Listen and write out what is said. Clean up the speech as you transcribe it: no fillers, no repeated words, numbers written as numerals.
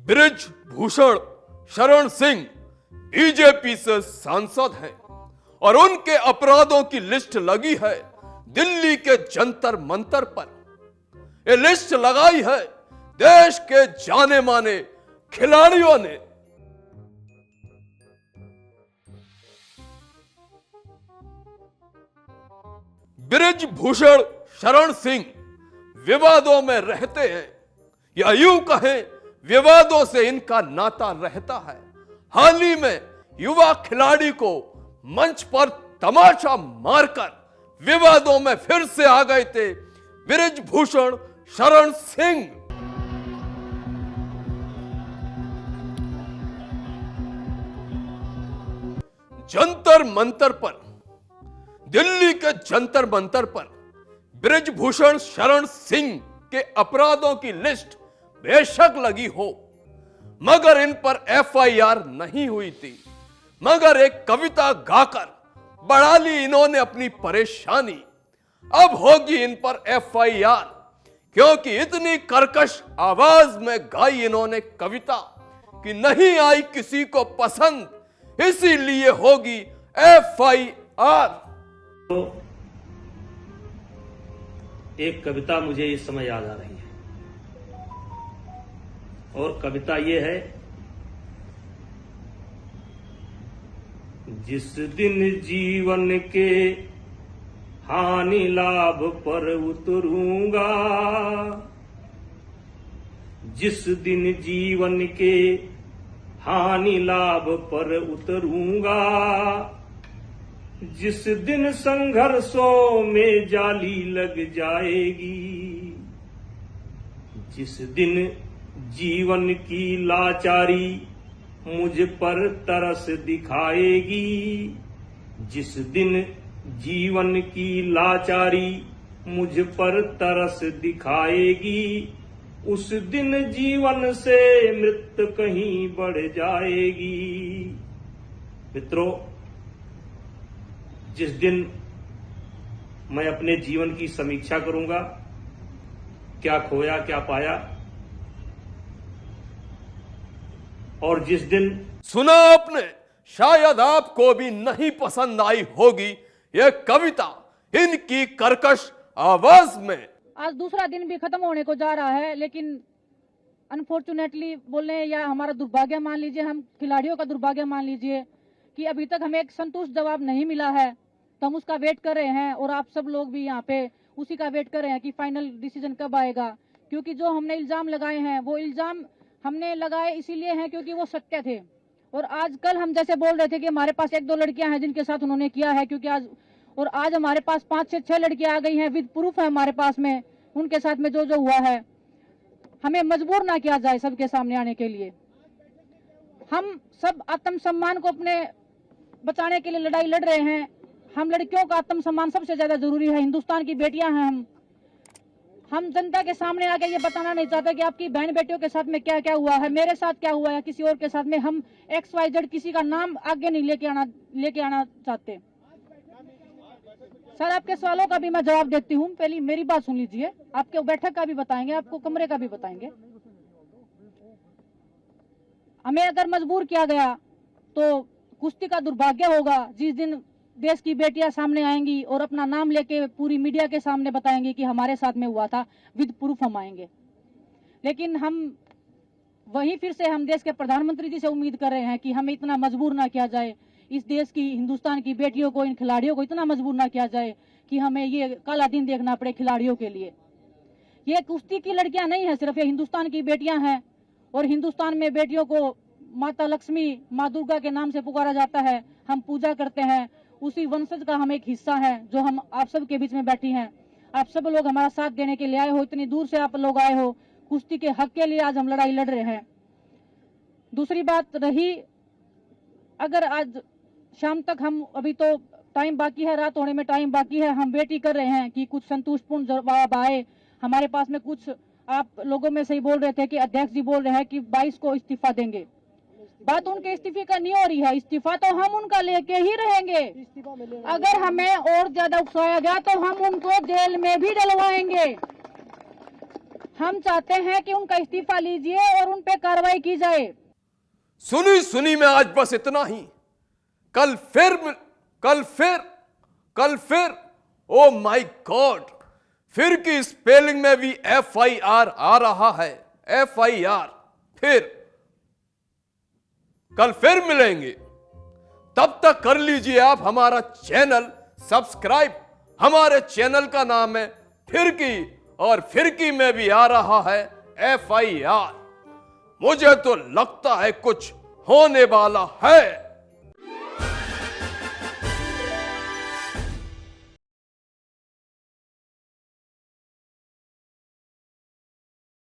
Brij Bhushan Sharan Singh BJP से सांसद हैं और उनके अपराधों की लिस्ट लगी है दिल्ली के जंतर मंतर पर। ये लिस्ट लगाई है देश के जाने माने खिलाड़ियों ने। बृज भूषण शरण सिंह विवादों में रहते हैं या यूं कहें विवादों से इनका नाता रहता है। हाल ही में युवा खिलाड़ी को मंच पर तमाचा मारकर विवादों में फिर से आ गए थे बृज भूषण शरण सिंह। जंतर मंतर पर, दिल्ली के जंतर मंतर पर बृज भूषण शरण सिंह के अपराधों की लिस्ट बेशक लगी हो मगर इन पर एफआईआर नहीं हुई थी। मगर एक कविता गाकर बढ़ा ली इन्होंने अपनी परेशानी। अब होगी इन पर एफआईआर क्योंकि इतनी कर्कश आवाज में गाई इन्होंने कविता कि नहीं आई किसी को पसंद, इसीलिए होगी एफआईआर। तो एक कविता मुझे इस समय याद आ रही है और कविता ये है, जिस दिन जीवन के हानि लाभ पर उतरूंगा, जिस दिन जीवन के हानि लाभ पर उतरूंगा, जिस दिन संघर्षों में जाली लग जाएगी, जिस दिन जीवन की लाचारी मुझ पर तरस दिखाएगी, जिस दिन जीवन की लाचारी मुझ पर तरस दिखाएगी, उस दिन जीवन से मृत्यु कहीं बढ़ जाएगी। मित्रों, जिस दिन मैं अपने जीवन की समीक्षा करूंगा, क्या खोया क्या पाया, और जिस दिन सुना आपने, शायद आपको भी नहीं पसंद आई होगी यह कविता इनकी कर्कश आवाज में। आज दूसरा दिन भी खत्म होने को जा रहा है, लेकिन अनफॉर्चुनेटली बोलने या हमारा दुर्भाग्य मान लीजिए, हम खिलाड़ियों का दुर्भाग्य मान लीजिए कि अभी तक हमें एक संतुष्ट जवाब नहीं मिला है। तो हम उसका वेट कर रहे हैं और आप सब लोग भी यहाँ पे उसी का वेट कर रहे हैं कि फाइनल डिसीजन कब आएगा। क्योंकि जो हमने इल्जाम लगाए हैं वो इल्जाम हमने लगाए इसीलिए हैं क्योंकि वो सत्य थे। और आज कल हम जैसे बोल रहे थे कि हमारे पास 1-2 लड़कियां हैं जिनके साथ उन्होंने किया है, क्योंकि आज हमारे पास 5 से 6 लड़कियां आ गई हैं, विद प्रूफ है हमारे पास में उनके साथ में जो जो हुआ है। हमें मजबूर ना किया जाए सबके सामने आने के लिए। हम सब आत्मसम्मान को अपने बचाने के लिए लड़ाई लड़ रहे हैं। हम लड़कियों का आत्मसम्मान सबसे ज्यादा जरूरी है। हिंदुस्तान की बेटियां हैं हम जनता के सामने आके ये बताना नहीं चाहते कि आपकी बहन बेटियों के साथ में क्या क्या हुआ है, मेरे साथ क्या हुआ है, किसी और के साथ में। हम XYZ किसी का नाम आगे नहीं लेके आना चाहते। सर, आपके सवालों का भी मैं जवाब देती हूँ। पहले मेरी बात सुन लीजिए, आपके बैठक का भी बताएंगे, आपको कमरे का भी बताएंगे। हमें अगर मजबूर किया गया तो कुश्ती का दुर्भाग्य होगा जिस दिन देश की बेटियां सामने आएंगी और अपना नाम लेके पूरी मीडिया के सामने बताएंगी कि हमारे साथ में हुआ था, विद प्रूफ हम आएंगे। लेकिन हम वहीं फिर से हम देश के प्रधानमंत्री जी से उम्मीद कर रहे हैं कि हमें इतना मजबूर ना किया जाए, इस देश की हिंदुस्तान की बेटियों को, इन खिलाड़ियों को इतना मजबूर ना किया जाए कि हमें ये काला दिन देखना पड़े खिलाड़ियों के लिए। ये कुश्ती की लड़कियां नहीं है सिर्फ, ये हिंदुस्तान की बेटियां हैं। और हिंदुस्तान में बेटियों को माता लक्ष्मी, माँ दुर्गा के नाम से पुकारा जाता है। हम पूजा करते हैं, उसी वंशज का हम एक हिस्सा है जो हम आप सब के बीच में बैठी हैं। आप सब लोग हमारा साथ देने के लिए आए हो, इतनी दूर से आप लोग आए हो। कुश्ती के हक के लिए आज हम लड़ाई लड़ रहे हैं। दूसरी बात रही, अगर आज शाम तक हम, अभी तो टाइम बाकी है, रात होने में टाइम बाकी है, हम वेट ही कर रहे हैं कि कुछ संतुष्टपूर्ण जवाब आए हमारे पास में। कुछ आप लोगों में से ही बोल रहे थे कि अध्यक्ष जी बोल रहे हैं कि 22 को इस्तीफा देंगे। बात उनके इस्तीफे का नहीं हो रही है, इस्तीफा तो हम उनका लेके ही रहेंगे। अगर हमें और ज्यादा उकसाया गया तो हम उनको जेल में भी डलवाएंगे। हम चाहते हैं कि उनका इस्तीफा लीजिए और उन पे कार्रवाई की जाए। सुनी सुनी में आज बस इतना ही। कल फिर ओ माय गॉड, फिर की स्पेलिंग में भी FIR आ रहा है, FIR। फिर कल फिर मिलेंगे, तब तक कर लीजिए आप हमारा चैनल सब्सक्राइब। हमारे चैनल का नाम है फिरकी, और फिरकी में भी आ रहा है FIR। मुझे तो लगता है कुछ होने वाला है।